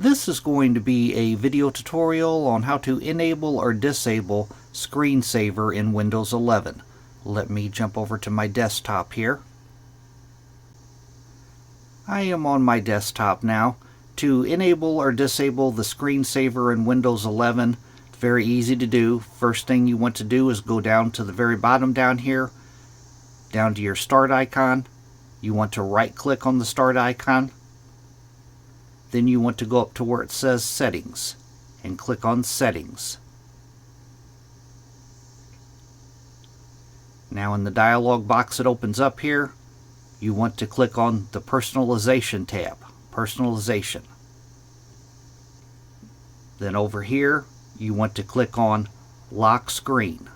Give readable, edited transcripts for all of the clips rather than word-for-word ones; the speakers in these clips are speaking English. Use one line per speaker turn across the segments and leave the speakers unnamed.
This is going to be a video tutorial on how to enable or disable screensaver in Windows 11. Let me jump over to my desktop here. I am on my desktop now. To enable or disable the screensaver in Windows 11, it's very easy to do. First thing you want to do is go down to the very bottom down here, down to your start icon. You want to right click on the start icon. Then you want to go up to where it says Settings and click on Settings. Now in the dialog box that opens up here, you want to click on the Personalization tab. Personalization. Then over here, you want to click on Lock Screen.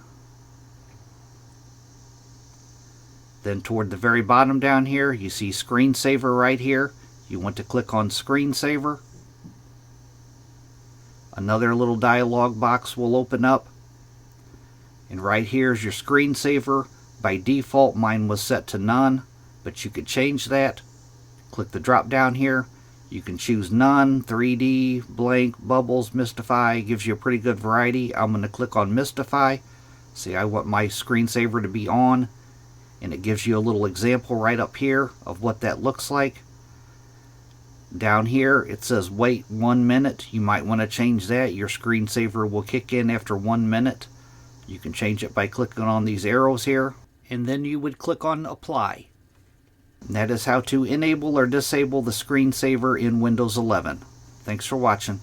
Then toward the very bottom down here, you see Screensaver right here. You want to click on Screensaver. Another little dialog box will open up. And right here is your screensaver. By default, mine was set to none, but you could change that. Click the drop down here. You can choose none, 3D, blank, bubbles, Mystify. Gives you a pretty good variety. I'm going to click on Mystify. See, I want my screensaver to be on. And it gives you a little example right up here of what that looks like. Down here it says wait 1 minute. You might want to change that. Your screensaver will kick in after 1 minute. You can change it by clicking on these arrows here, and then you would click on Apply. And that is how to enable or disable the screensaver in Windows 11. Thanks for watching.